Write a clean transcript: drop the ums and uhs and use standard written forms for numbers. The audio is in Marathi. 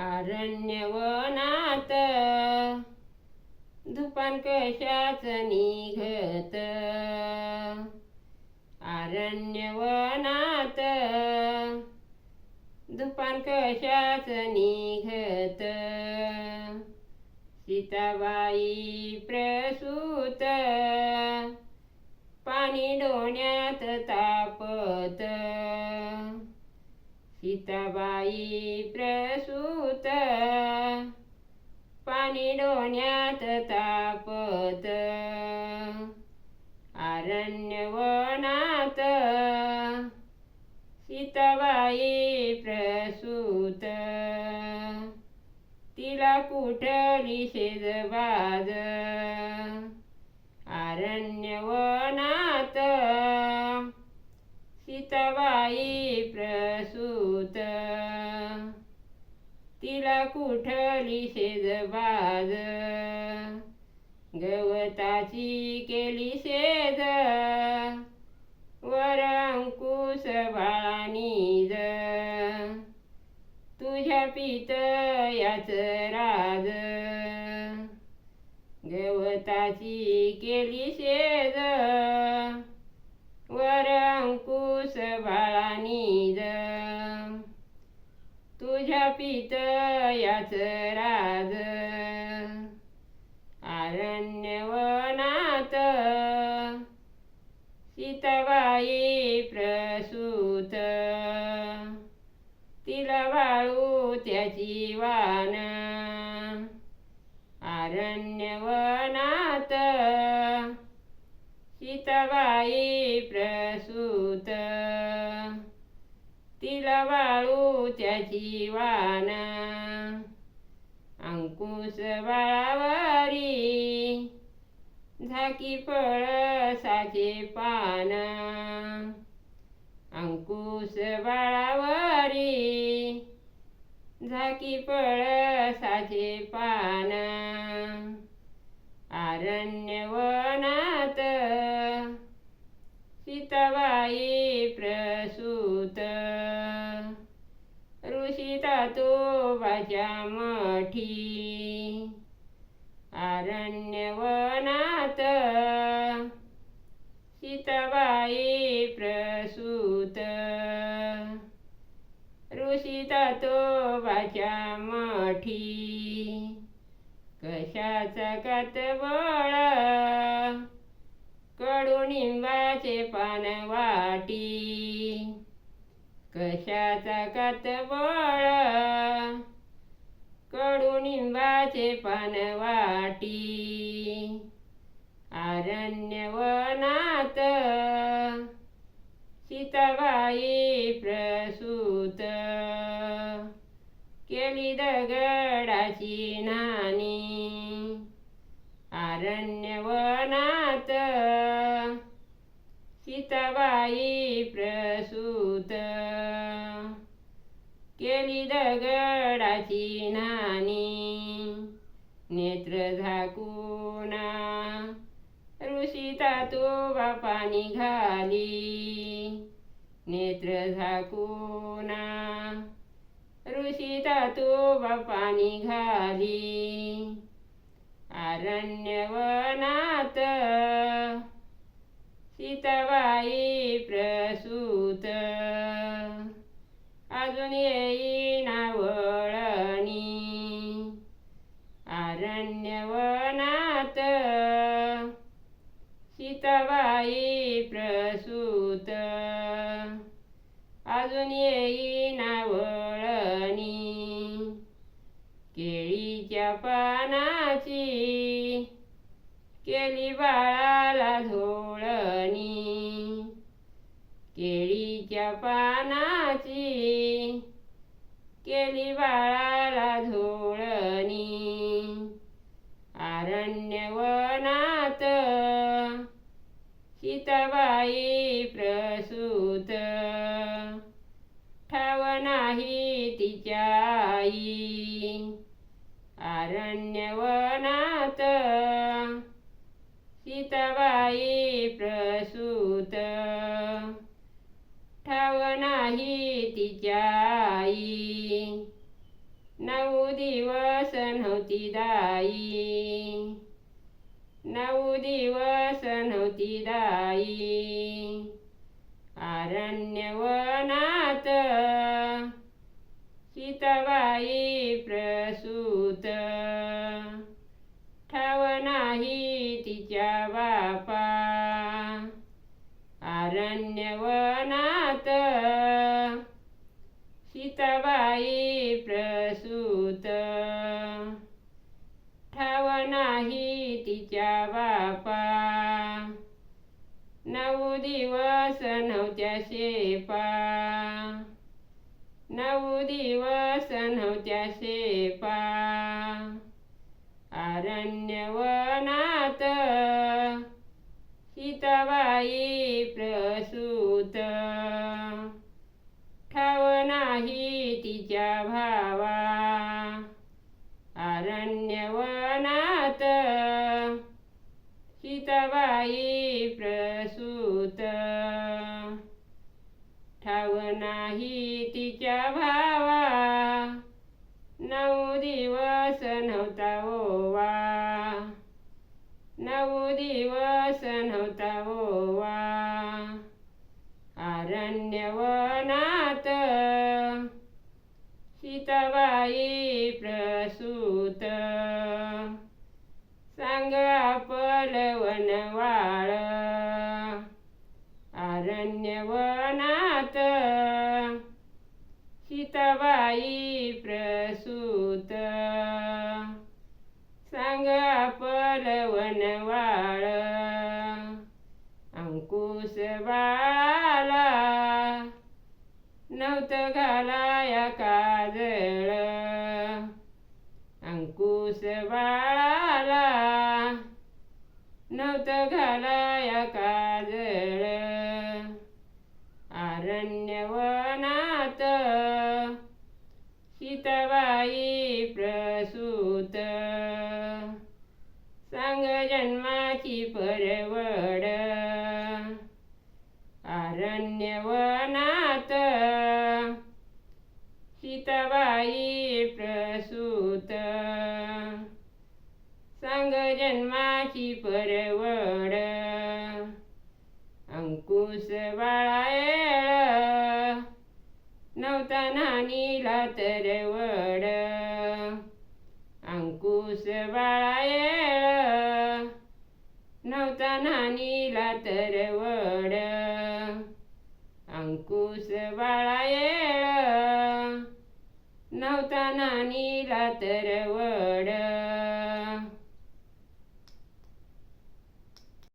आरण्यवनात धुपान कशाच निघत. आरण्यवनात धुपान कशाच निघत. सीताबाई प्रसूत पाणी डोण्यात तापत. सीताबाई प्रसूत पाणी डोण्यात तापत. आरण्यवनात सीताबाई प्रसूत तिला कुठली शेजबाज. आरण्यवनात सीताबाई प्रसूत तिला कुठली शेजबाज. गवताची केली शेज वर अंकुश बाळानीज. तुझ्या पितयाच राज. गवताची केली शेज वर अंकुश बाळानीज. तुझ्या पितयाच राज. आरण्यवनात सीताबाई प्रसूत तिला वाळू त्याची वान. आरण्यवनात सीताबाई प्रसूत तिला वाळू त्याची वान. अंकुश बाळावरी झाकी पळसाचे पान. अंकुश बाळावरी झाकी पळसाचे पान. आरण्यवनात सीताबाई प्रसूत ऋषी तातोबाच्या मठी. आरण्यवनात सीताबाई प्रसूत ऋषी तातोबाच्या मठी. कशाचा कातबळ कडुनिंबाचे पान वाटी. कशाचा कातबळ कडुनिंबाचे पान वाटी. आरण्यवनात सीताबाई प्रसूत केली दगडाची नानी. आरण्यवनात सीताबाई प्रसूत केली दगडाची नानी. नेत्र झाकूना ऋषी तातोबा पाणी घाली. नेत्र झाकूना ऋषी तातोबा पाणी घाली. आरण्यवनात सीताबाई प्रसूत अजून येईना वळणी. आरण्यवनात सीताबाई प्रसूत अजून येईना वळणी. केळीच्या पानाची केली बाळाला झोळणी. केळीच्या पानाची केली बाळाला झोळणी. आरण्यवनात सीताबाई प्रसूत ठाव नाही तिच्या आई. आरण्यवनात सीताबाई प्रसूत ठाव नाही तिच्या आई. 9 दिवस नव्हती दाई, 9 दिवस नव्हती दाई. अरण्यवनात सीताबाई प्रसूत, ठाव नाही तिच्या बापा. अरण्यवनात सीताबाई प्रसूत, ठाव नाही तिच्या बापा. 9 दिवस नव्हत्या शेपा, 9 दिवस नव्हत्या शेपा. अरण्यवनात सीताबाई प्रसूत, ठाव नाही तिच्या भावा. अरण्यवनात सीताबाई प्रसूत, ठाव नाही तिच्या भावा. 9 दिवस नव्हता ओवा, 9 दिवस नव्हता ओवा. अरण्यवनात सीताबाई प्रसूत, सांग आपलं वनवाळ. अरण्यवनात सीताबाई प्रसूत, सांग आपलं वनवाळ. अंकुश बाळाला नव्हतं घालाया काजळ, अंकुश बाळाला नव्हतं घालाया काजळ. अरण्यवनात सीताबाई प्रसूत, सांग जन्माची परवड. अरण्यवनात सीताबाई प्रसूत, सांग जन्माची परवड. अंकुश बाळाएळ नव्हता नानीला तरवड. अंकुश बाळाएळ नव्हता नानीला तरवड. अंकुश बाळाएळ नव्हता नानीला तरवड.